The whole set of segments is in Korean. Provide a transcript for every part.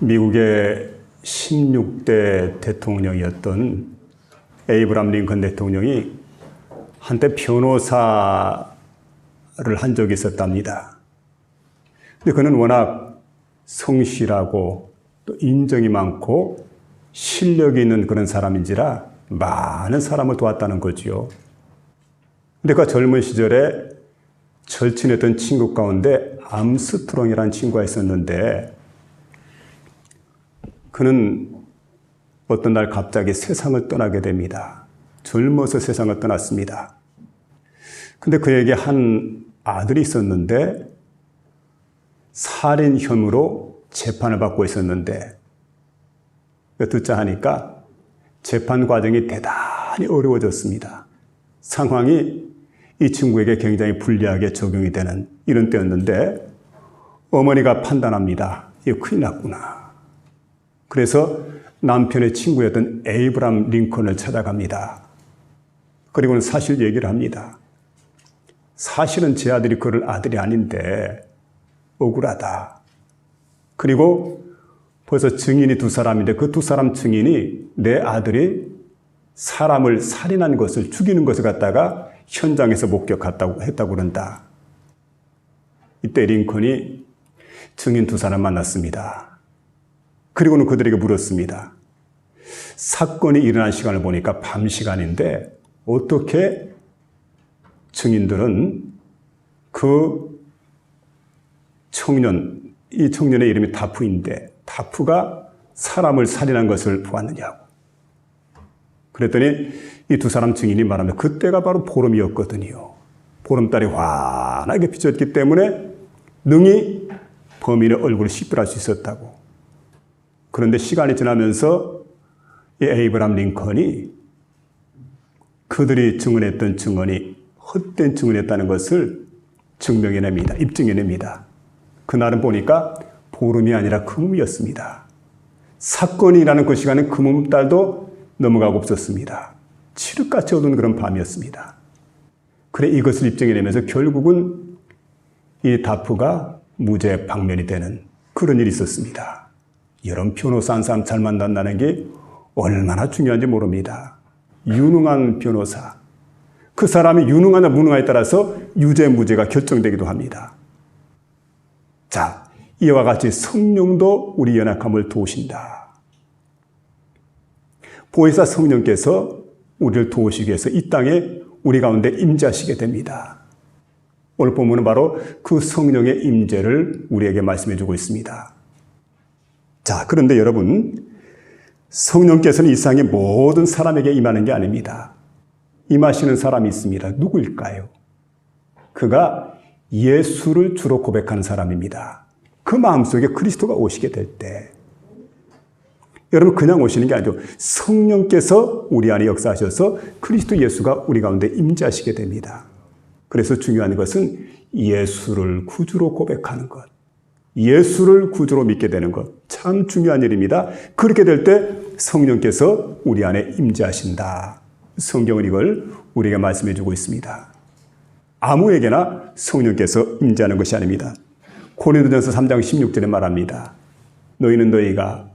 미국의 16대 대통령이었던 에이브람 링컨 대통령이 한때 변호사를 한 적이 있었답니다. 근데 그는 워낙 성실하고 또 인정이 많고 실력이 있는 그런 사람인지라 많은 사람을 도왔다는 거지요. 근데 그 젊은 시절에 절친했던 친구 가운데 암스트롱이라는 친구가 있었는데 그는 어떤 날 갑자기 세상을 떠나게 됩니다. 젊어서 세상을 떠났습니다. 근데 그에게 한 아들이 있었는데 살인 혐의로 재판을 받고 있었는데 듣자 하니까 재판 과정이 대단히 어려워졌습니다. 상황이 이 친구에게 굉장히 불리하게 적용이 되는 이런 때였는데 어머니가 판단합니다. 이거 큰일 났구나. 그래서 남편의 친구였던 에이브람 링컨을 찾아갑니다. 그리고는 사실 얘기를 합니다. 사실은 제 아들이 그럴 아들이 아닌데 억울하다. 그리고 벌써 증인이 두 사람인데 그 두 사람 증인이 내 아들이 사람을 살인한 것을 죽이는 것을 갖다가 현장에서 목격했다고 그런다. 이때 링컨이 증인 두 사람 만났습니다. 그리고는 그들에게 물었습니다. 사건이 일어난 시간을 보니까 밤 시간인데 어떻게 증인들은 그 청년, 이 청년의 이름이 다프인데 다프가 사람을 살인한 것을 보았느냐고. 그랬더니 이 두 사람 증인이 말하면 그때가 바로 보름이었거든요. 보름달이 환하게 비쳤기 때문에 능히 범인의 얼굴을 식별할 수 있었다고. 그런데 시간이 지나면서 이 에이브람 링컨이 그들이 증언했던 증언이 헛된 증언이었다는 것을 증명해냅니다. 입증해냅니다. 그날은 보니까 보름이 아니라 금음이었습니다. 사건이 일어나는 그 시간은 금음달도 넘어가고 없었습니다. 칠흑같이 어두운 그런 밤이었습니다. 그래 이것을 입증해내면서 결국은 이 다프가 무죄 방면이 되는 그런 일이 있었습니다. 여러분 변호사 한 사람 잘 만난다는 게 얼마나 중요한지 모릅니다. 유능한 변호사. 그 사람이 유능하냐 무능하냐에 따라서 유죄 무죄가 결정되기도 합니다. 자, 이와 같이 성령도 우리 연약함을 도우신다. 보혜사 성령께서 우리를 도우시기 위해서 이 땅에 우리 가운데 임재하시게 됩니다. 오늘 본문은 바로 그 성령의 임재를 우리에게 말씀해 주고 있습니다. 자, 그런데 여러분, 성령께서는 이 세상의 모든 사람에게 임하는 게 아닙니다. 임하시는 사람이 있습니다. 누구일까요? 그가 예수를 주로 고백하는 사람입니다. 그 마음속에 그리스도가 오시게 될 때, 여러분 그냥 오시는 게 아니죠. 성령께서 우리 안에 역사하셔서 그리스도 예수가 우리 가운데 임재하시게 됩니다. 그래서 중요한 것은 예수를 구주로 고백하는 것, 예수를 구주로 믿게 되는 것, 참 중요한 일입니다. 그렇게 될 때 성령께서 우리 안에 임재하신다. 성경은 이걸 우리에게 말씀해 주고 있습니다. 아무에게나 성령께서 임재하는 것이 아닙니다. 고린도전서 3장 16절에 말합니다. 너희가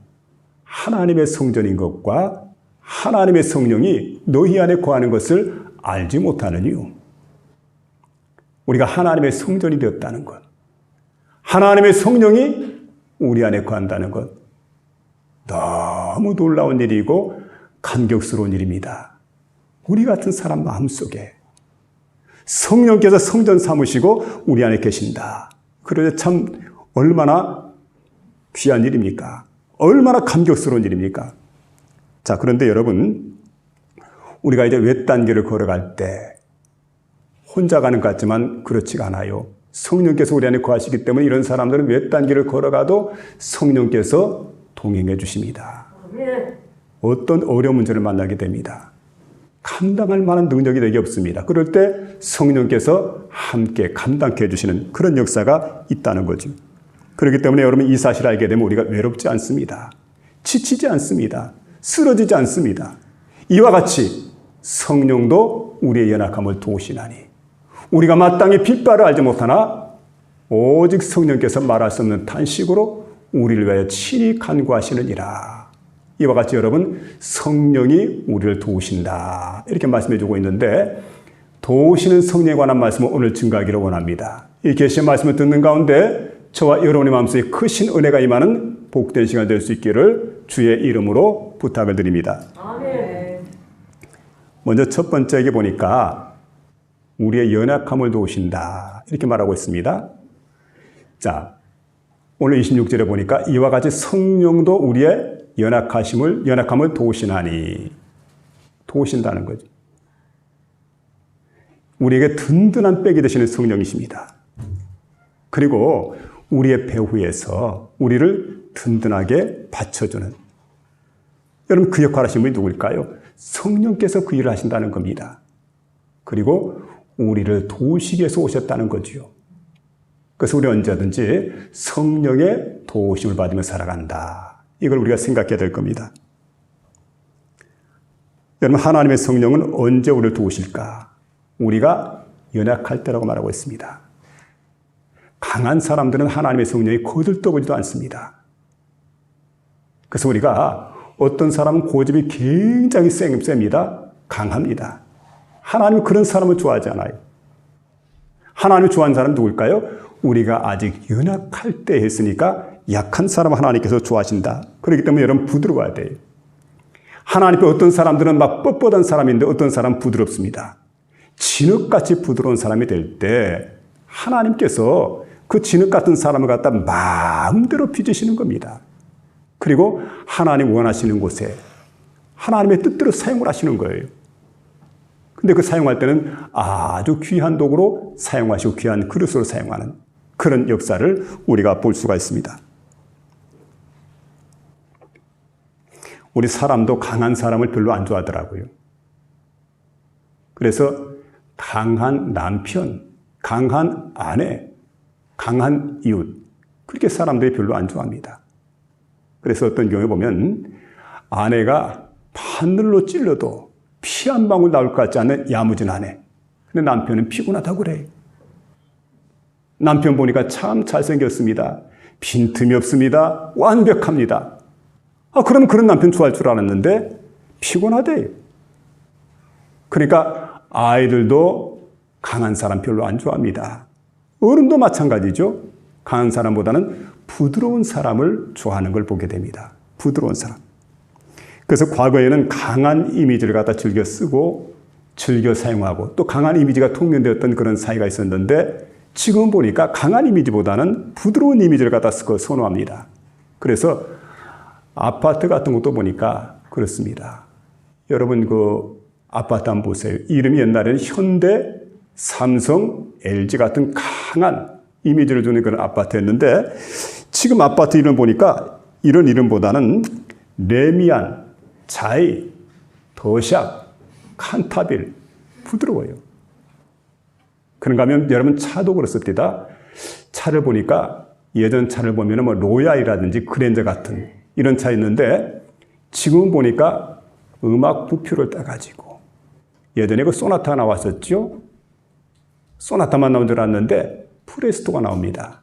하나님의 성전인 것과 하나님의 성령이 너희 안에 거하는 것을 알지 못하느니요. 우리가 하나님의 성전이 되었다는 것, 하나님의 성령이 우리 안에 거한다는 것, 너무 놀라운 일이고 감격스러운 일입니다. 우리 같은 사람 마음속에 성령께서 성전 삼으시고 우리 안에 계신다. 그래서 참 얼마나 귀한 일입니까? 얼마나 감격스러운 일입니까? 자, 그런데 여러분, 우리가 이제 외단계를 걸어갈 때 혼자 가는 것 같지만 그렇지가 않아요. 성령께서 우리 안에 거하시기 때문에 이런 사람들은 외단계를 걸어가도 성령께서 동행해 주십니다. 어떤 어려운 문제를 만나게 됩니다. 감당할 만한 능력이 내게 없습니다. 그럴 때 성령께서 함께 감당케 해주시는 그런 역사가 있다는 거죠. 그렇기 때문에 여러분 이 사실을 알게 되면 우리가 외롭지 않습니다. 지치지 않습니다. 쓰러지지 않습니다. 이와 같이 성령도 우리의 연약함을 도우시나니 우리가 마땅히 빛발을 알지 못하나 오직 성령께서 말할 수 없는 탄식으로 우리를 위하여 친히 간구하시느니라. 이와 같이 여러분, 성령이 우리를 도우신다, 이렇게 말씀해 주고 있는데, 도우시는 성령에 관한 말씀을 오늘 증거하기를 원합니다. 이 계시의 말씀을 듣는 가운데 저와 여러분의 마음속에 크신 은혜가 임하는 복된 시간 될 수 있기를 주의 이름으로 부탁을 드립니다. 아멘. 먼저 첫 번째에 보니까 우리의 연약함을 도우신다, 이렇게 말하고 있습니다. 자, 오늘 26절에 보니까 이와 같이 성령도 우리의 연약함을 도우시나니, 도우신다는 거죠. 우리에게 든든한 백이 되시는 성령이십니다. 그리고 우리의 배후에서 우리를 든든하게 받쳐주는, 여러분 그 역할 하신 분이 누구일까요? 성령께서 그 일을 하신다는 겁니다. 그리고 우리를 도우시기 위해서 오셨다는 거죠. 그래서 우리 언제든지 성령의 도우심을 받으며 살아간다, 이걸 우리가 생각해야 될 겁니다. 여러분, 하나님의 성령은 언제 우리를 도우실까? 우리가 연약할 때라고 말하고 있습니다. 강한 사람들은 하나님의 성령이 거들떠보지도 않습니다. 그래서 우리가 어떤 사람은 고집이 굉장히 셉니다. 강합니다. 하나님은 그런 사람을 좋아하지 않아요. 하나님을 좋아하는 사람은 누굴까요? 우리가 아직 연약할 때 했으니까 약한 사람 하나님께서 좋아하신다. 그렇기 때문에 여러분 부드러워야 돼요. 하나님 앞에 어떤 사람들은 막 뻣뻣한 사람인데 어떤 사람은 부드럽습니다. 진흙같이 부드러운 사람이 될 때 하나님께서 그 진흙 같은 사람을 갖다 마음대로 빚으시는 겁니다. 그리고 하나님 원하시는 곳에 하나님의 뜻대로 사용을 하시는 거예요. 근데 그 사용할 때는 아주 귀한 도구로 사용하시고 귀한 그릇으로 사용하는 그런 역사를 우리가 볼 수가 있습니다. 우리 사람도 강한 사람을 별로 안 좋아하더라고요. 그래서 강한 남편, 강한 아내, 강한 이웃, 그렇게 사람들이 별로 안 좋아합니다. 그래서 어떤 경우에 보면 아내가 바늘로 찔러도 피 한 방울 나올 것 같지 않은 야무진 아내. 근데 남편은 피곤하다고 그래요. 남편 보니까 참 잘생겼습니다. 빈틈이 없습니다. 완벽합니다. 그럼 그런 남편 좋아할 줄 알았는데 피곤하대요. 그러니까 아이들도 강한 사람 별로 안 좋아합니다. 어른도 마찬가지죠. 강한 사람보다는 부드러운 사람을 좋아하는 걸 보게 됩니다. 부드러운 사람. 그래서 과거에는 강한 이미지를 갖다 즐겨 쓰고 즐겨 사용하고 또 강한 이미지가 통용되었던 그런 사이가 있었는데 지금 보니까 강한 이미지보다는 부드러운 이미지를 갖다 쓰고 선호합니다. 그래서 아파트 같은 것도 보니까 그렇습니다. 여러분 그 아파트 한번 보세요. 이름이 옛날에는 현대, 삼성, LG 같은 강한 이미지를 주는 그런 아파트였는데 지금 아파트 이름 보니까 이런 이름보다는 레미안, 자이, 더샥, 칸타빌, 부드러워요. 그런가 하면 여러분 차도 그렇습니다. 차를 보니까 예전 차를 보면 뭐 로얄이라든지 그랜저 같은 이런 차 있는데 지금 보니까 음악 부표를 따가지고 예전에 그 소나타 나왔었죠. 소나타만 나온 줄 알았는데 프레스토가 나옵니다.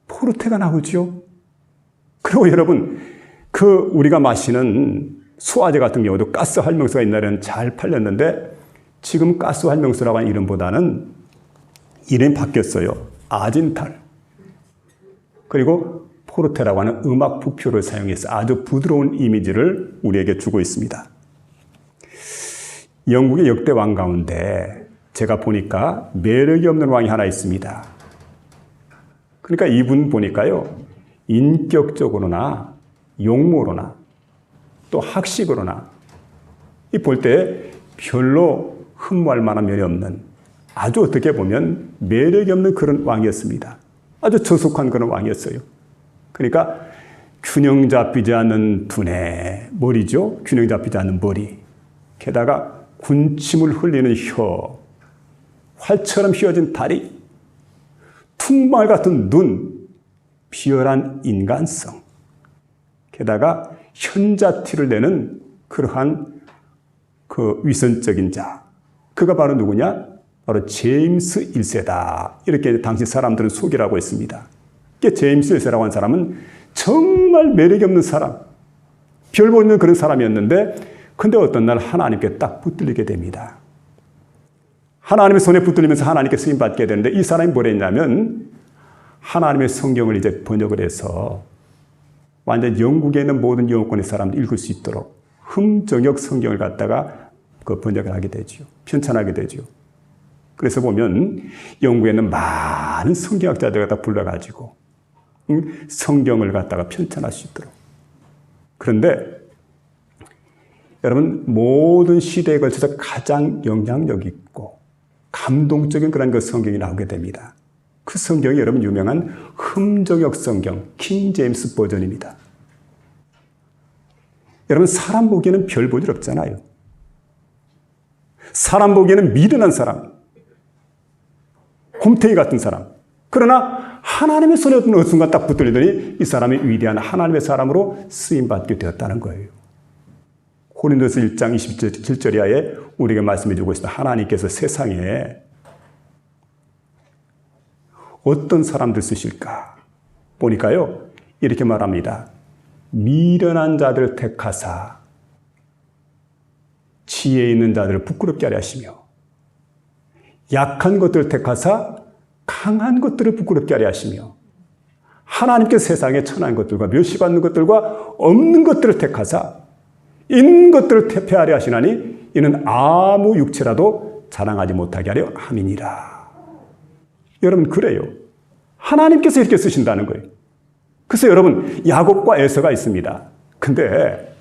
포르테가 나오죠. 그리고 여러분 그 우리가 마시는 소화제 같은 경우도 가스 활명수가 옛날에는 잘 팔렸는데 지금 가스 활명수라고 하는 이름보다는 이름이 바뀌었어요. 아진탈. 그리고 포르테라고 하는 음악 부표를 사용해서 아주 부드러운 이미지를 우리에게 주고 있습니다. 영국의 역대 왕 가운데 제가 보니까 매력이 없는 왕이 하나 있습니다. 그러니까 이분 보니까요, 인격적으로나 용모로나 또 학식으로나 이 볼 때 별로 흠모할 만한 면이 없는 아주 어떻게 보면 매력이 없는 그런 왕이었습니다. 아주 저속한 그런 왕이었어요. 그러니까 균형 잡히지 않는 두뇌, 머리죠. 균형 잡히지 않는 머리. 게다가 군침을 흘리는 혀, 활처럼 휘어진 다리, 퉁말 같은 눈, 비열한 인간성. 게다가 현자티를 내는 그러한 그 위선적인 자. 그가 바로 누구냐? 바로 제임스 1세다. 이렇게 당시 사람들은 소개를 하고 있습니다. 제임스 1세라고 하는 사람은 정말 매력이 없는 사람, 별 보이는 그런 사람이었는데, 근데 어떤 날 하나님께 딱 붙들리게 됩니다. 하나님의 손에 붙들리면서 하나님께 쓰임 받게 되는데, 이 사람이 뭘 했냐면 하나님의 성경을 이제 번역을 해서 완전 영국에 있는 모든 영어권의 사람들 읽을 수 있도록 흠정역 성경을 갖다가 그 번역을 하게 되죠. 편찬하게 되죠. 그래서 보면 영국에 있는 많은 성경학자들 갖다 불러가지고 성경을 갖다가 편찬할 수 있도록. 그런데 여러분, 모든 시대에 걸쳐서 가장 영향력 있고 감동적인 그런 그 성경이 나오게 됩니다. 그 성경이 여러분 유명한 흠정역 성경, 킹 제임스 버전입니다. 여러분, 사람 보기에는 별 볼 일 없잖아요. 사람 보기에는 미련한 사람, 곰탱이 같은 사람. 그러나 하나님의 손에 어떤 순간 딱 붙들리더니 이 사람이 위대한 하나님의 사람으로 쓰임받게 되었다는 거예요. 고린도서 1장 27절 이하에 우리에게 말씀해 주고 있습니다. 하나님께서 세상에 어떤 사람들 쓰실까? 보니까요, 이렇게 말합니다. 미련한 자들 택하사 지혜 있는 자들을 부끄럽게 하려 하시며, 약한 것들을 택하사 강한 것들을 부끄럽게 하려 하시며, 하나님께 세상에 천한 것들과 멸시받는 것들과 없는 것들을 택하사 있는 것들을 퇴폐하려 하시나니 이는 아무 육체라도 자랑하지 못하게 하려 함이니라. 여러분, 그래요. 하나님께서 이렇게 쓰신다는 거예요. 그래서 여러분, 야곱과 에서가 있습니다. 근데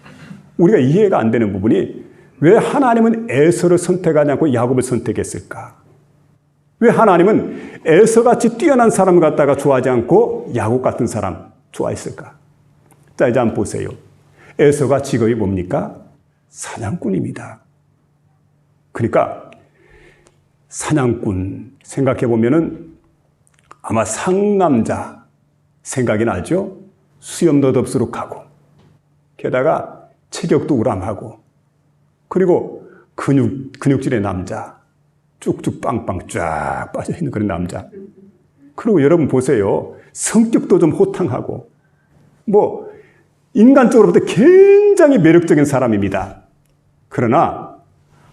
우리가 이해가 안 되는 부분이, 왜 하나님은 에서를 선택하지 않고 야곱을 선택했을까? 왜 하나님은 에서같이 뛰어난 사람을 갖다가 좋아하지 않고 야곱 같은 사람 좋아했을까? 자, 이제 한번 보세요. 에서가 직업이 뭡니까? 사냥꾼입니다. 그러니까 사냥꾼 생각해 보면은 아마 상남자 생각이 나죠? 수염도 덥수룩하고, 게다가 체격도 우람하고, 그리고 근육질의 남자, 쭉쭉 빵빵 쫙 빠져있는 그런 남자. 그리고 여러분 보세요. 성격도 좀 호탕하고, 인간적으로부터 굉장히 매력적인 사람입니다. 그러나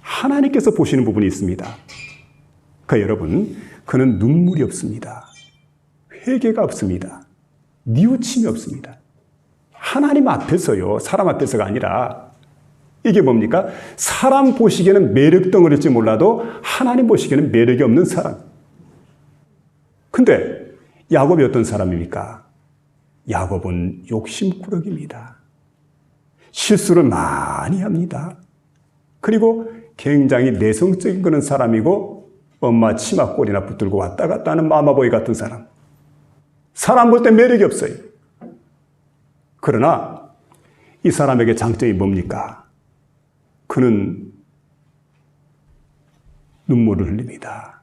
하나님께서 보시는 부분이 있습니다. 그러니까 여러분, 그는 눈물이 없습니다. 회개가 없습니다. 뉘우침이 없습니다. 하나님 앞에서요, 사람 앞에서가 아니라, 이게 뭡니까? 사람 보시기에는 매력 덩어리일지 몰라도 하나님 보시기에는 매력이 없는 사람. 근데 야곱이 어떤 사람입니까? 야곱은 욕심꾸러기입니다. 실수를 많이 합니다. 그리고 굉장히 내성적인 그런 사람이고, 엄마 치마 꼴이나 붙들고 왔다 갔다 하는 마마보이 같은 사람. 사람 볼 때 매력이 없어요. 그러나 이 사람에게 장점이 뭡니까? 그는 눈물을 흘립니다.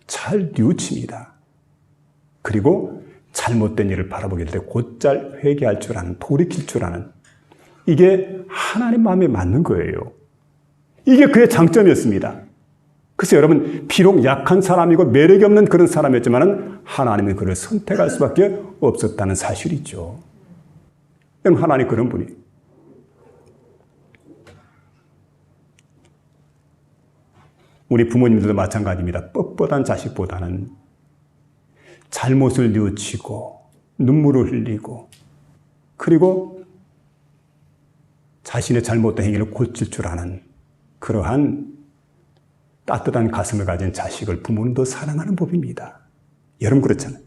잘 뉘우칩니다. 그리고 잘못된 일을 바라보게 될 때 곧잘 회개할 줄 아는, 돌이킬 줄 아는, 이게 하나님 마음에 맞는 거예요. 이게 그의 장점이었습니다. 그래서 여러분, 비록 약한 사람이고 매력이 없는 그런 사람이었지만 하나님은 그를 선택할 수밖에 없었다는 사실이죠. 여러분, 하나님 그런 분이. 우리 부모님들도 마찬가지입니다. 뻣뻣한 자식보다는 잘못을 뉘우치고 눈물을 흘리고, 그리고 자신의 잘못된 행위를 고칠 줄 아는 그러한 따뜻한 가슴을 가진 자식을 부모는 더 사랑하는 법입니다. 여러분, 그렇잖아요.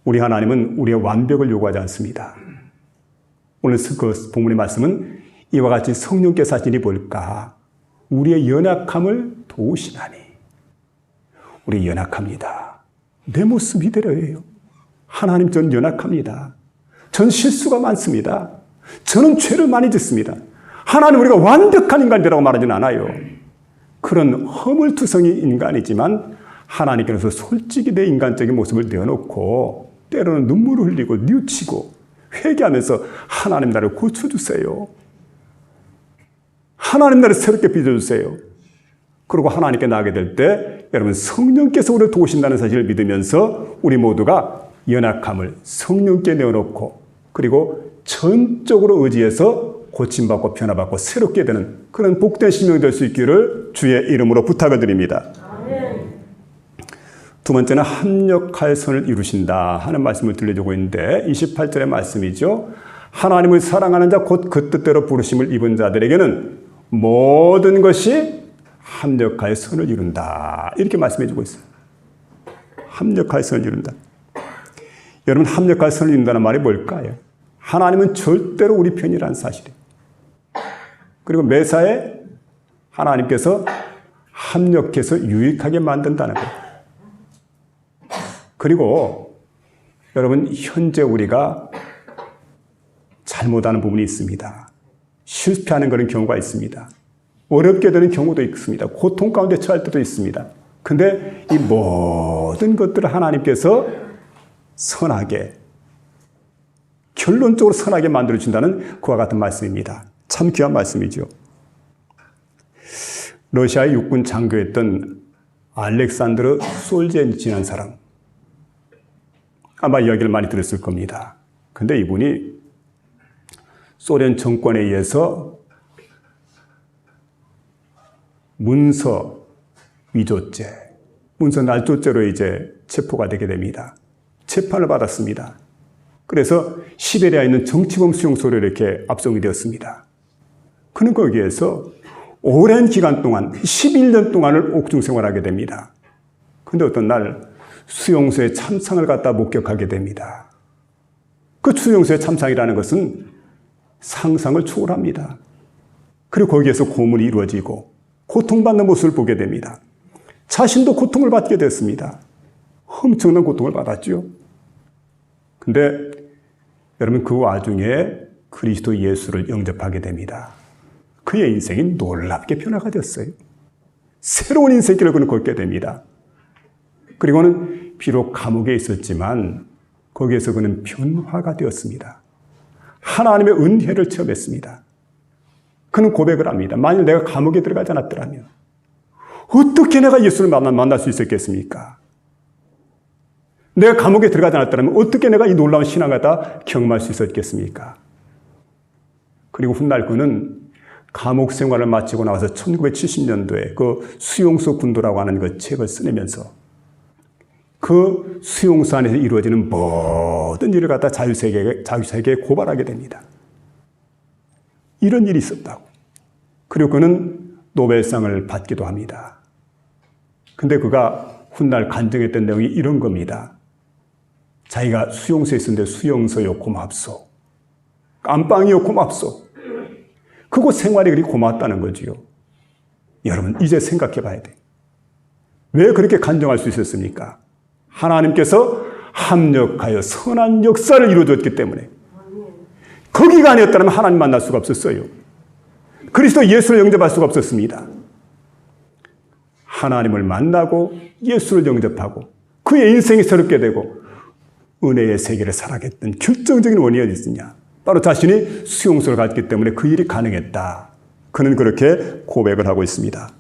우리 하나님은 우리의 완벽을 요구하지 않습니다. 오늘 그 본문의 말씀은 이와 같이 성령께서 하시니 볼까? 우리의 연약함을 도우시나니. 우리 연약합니다. 내 모습 이대로예요. 하나님, 전 연약합니다. 전 실수가 많습니다. 저는 죄를 많이 짓습니다. 하나님, 우리가 완벽한 인간이라고 말하지는 않아요. 그런 허물투성이 인간이지만 하나님께서 솔직히 내 인간적인 모습을 내어놓고 때로는 눈물을 흘리고 뉘우치고 회개하면서 하나님 나를 고쳐주세요. 하나님 나를 새롭게 빚어주세요. 그리고 하나님께 나가게 될 때 여러분 성령께서 우리를 도우신다는 사실을 믿으면서 우리 모두가 연약함을 성령께 내어놓고 그리고 전적으로 의지해서 고침받고 변화받고 새롭게 되는 그런 복된 심령이 될 수 있기를 주의 이름으로 부탁을 드립니다. 두 번째는 합력할 선을 이루신다 하는 말씀을 들려주고 있는데 28절의 말씀이죠. 하나님을 사랑하는 자 곧 그 뜻대로 부르심을 입은 자들에게는 모든 것이 합력하여 선을 이룬다. 이렇게 말씀해 주고 있어요. 합력하여 선을 이룬다. 여러분 합력하여 선을 이룬다는 말이 뭘까요? 하나님은 절대로 우리 편이라는 사실이에요. 그리고 매사에 하나님께서 합력해서 유익하게 만든다는 거예요. 그리고 여러분 현재 우리가 잘못하는 부분이 있습니다. 실패하는 그런 경우가 있습니다. 어렵게 되는 경우도 있습니다. 고통 가운데 처할 때도 있습니다. 근데 이 모든 것들을 하나님께서 선하게 결론적으로 선하게 만들어준다는 그와 같은 말씀입니다. 참 귀한 말씀이죠. 러시아의 육군 장교였던 알렉산드르 솔제니친이라는 사람 아마 이야기를 많이 들었을 겁니다. 근데 이분이 소련 정권에 의해서 문서 위조죄, 문서 날조죄로 이제 체포가 되게 됩니다. 재판을 받았습니다. 그래서 시베리아에 있는 정치범 수용소로 이렇게 압송이 되었습니다. 그는 거기에서 오랜 기간 동안 11년 동안을 옥중 생활하게 됩니다. 그런데 어떤 날 수용소의 참상을 갖다 목격하게 됩니다. 그 수용소의 참상이라는 것은 상상을 초월합니다. 그리고 거기에서 고문이 이루어지고 고통받는 모습을 보게 됩니다. 자신도 고통을 받게 됐습니다. 엄청난 고통을 받았죠. 근데 여러분 그 와중에 그리스도 예수를 영접하게 됩니다. 그의 인생이 놀랍게 변화가 됐어요. 새로운 인생길을 그는 걷게 됩니다. 그리고는 비록 감옥에 있었지만 거기에서 그는 변화가 되었습니다. 하나님의 은혜를 체험했습니다. 그는 고백을 합니다. 만일 내가 감옥에 들어가지 않았더라면 어떻게 내가 예수를 만날 수 있었겠습니까? 내가 감옥에 들어가지 않았더라면 어떻게 내가 이 놀라운 신앙을 다 경험할 수 있었겠습니까? 그리고 훗날 그는 감옥 생활을 마치고 나와서 1970년도에 그 수용소 군도라고 하는 그 책을 쓰내면서 그 수용소 안에서 이루어지는 모든 일을 갖다 자유세계에 고발하게 됩니다. 이런 일이 있었다고. 그리고 그는 노벨상을 받기도 합니다. 근데 그가 훗날 간증했던 내용이 이런 겁니다. 자기가 수용소에 있었는데 수용소요 고맙소. 안방이요 고맙소. 그곳 생활이 그리 고맙다는 거지요. 여러분 이제 생각해 봐야 돼. 왜 그렇게 간증할 수 있었습니까? 하나님께서 합력하여 선한 역사를 이루어줬기 때문에. 거기가 아니었다면 하나님 만날 수가 없었어요. 그리스도 예수를 영접할 수가 없었습니다. 하나님을 만나고 예수를 영접하고 그의 인생이 새롭게 되고 은혜의 세계를 살아갔던 결정적인 원인이 어디 있느냐? 바로 자신이 수용소를 갔기 때문에 그 일이 가능했다. 그는 그렇게 고백을 하고 있습니다.